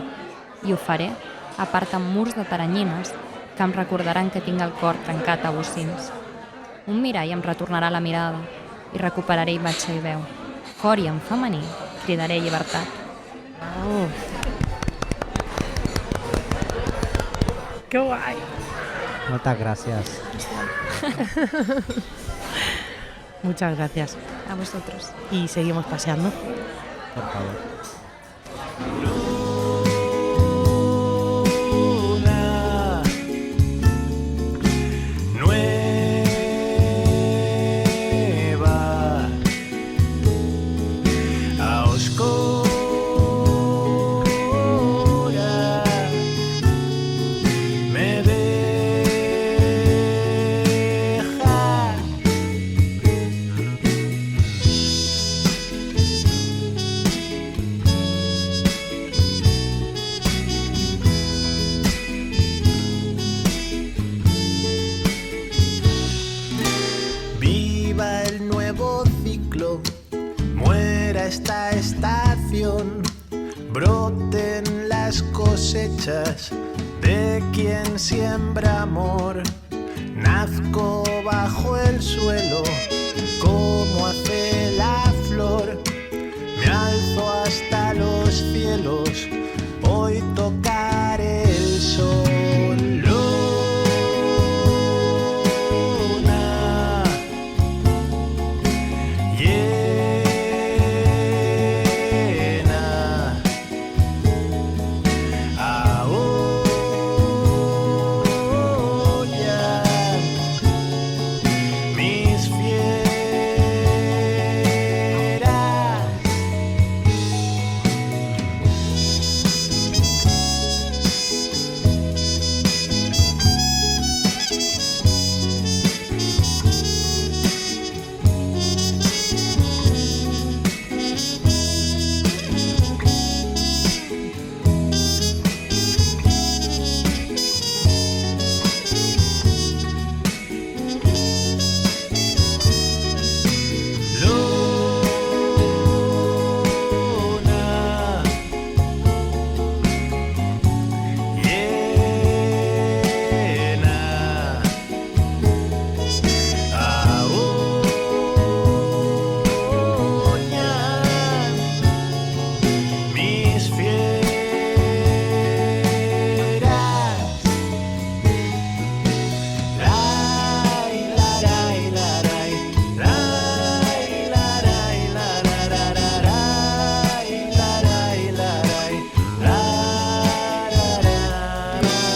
I ho faré, a part amb murs de taranyines que em recordaran que tinc el cor trencat a bocins. Un mirall em retornarà la mirada i recuperaré imatge i veu. Cor i en femení cridaré llibertat. Oh. ¡Qué guay! Muchas gracias. Muchas gracias. A vosotros. Y seguimos paseando. Por favor. Luna nueva a oscuras me deja viva el nuevo ciclo, muera esta estación, broten las cosechas de quien siembra amor. Nazco bajo el suelo, como hace la flor, me alzo hasta los cielos, hoy tocaré el sol. Luna más.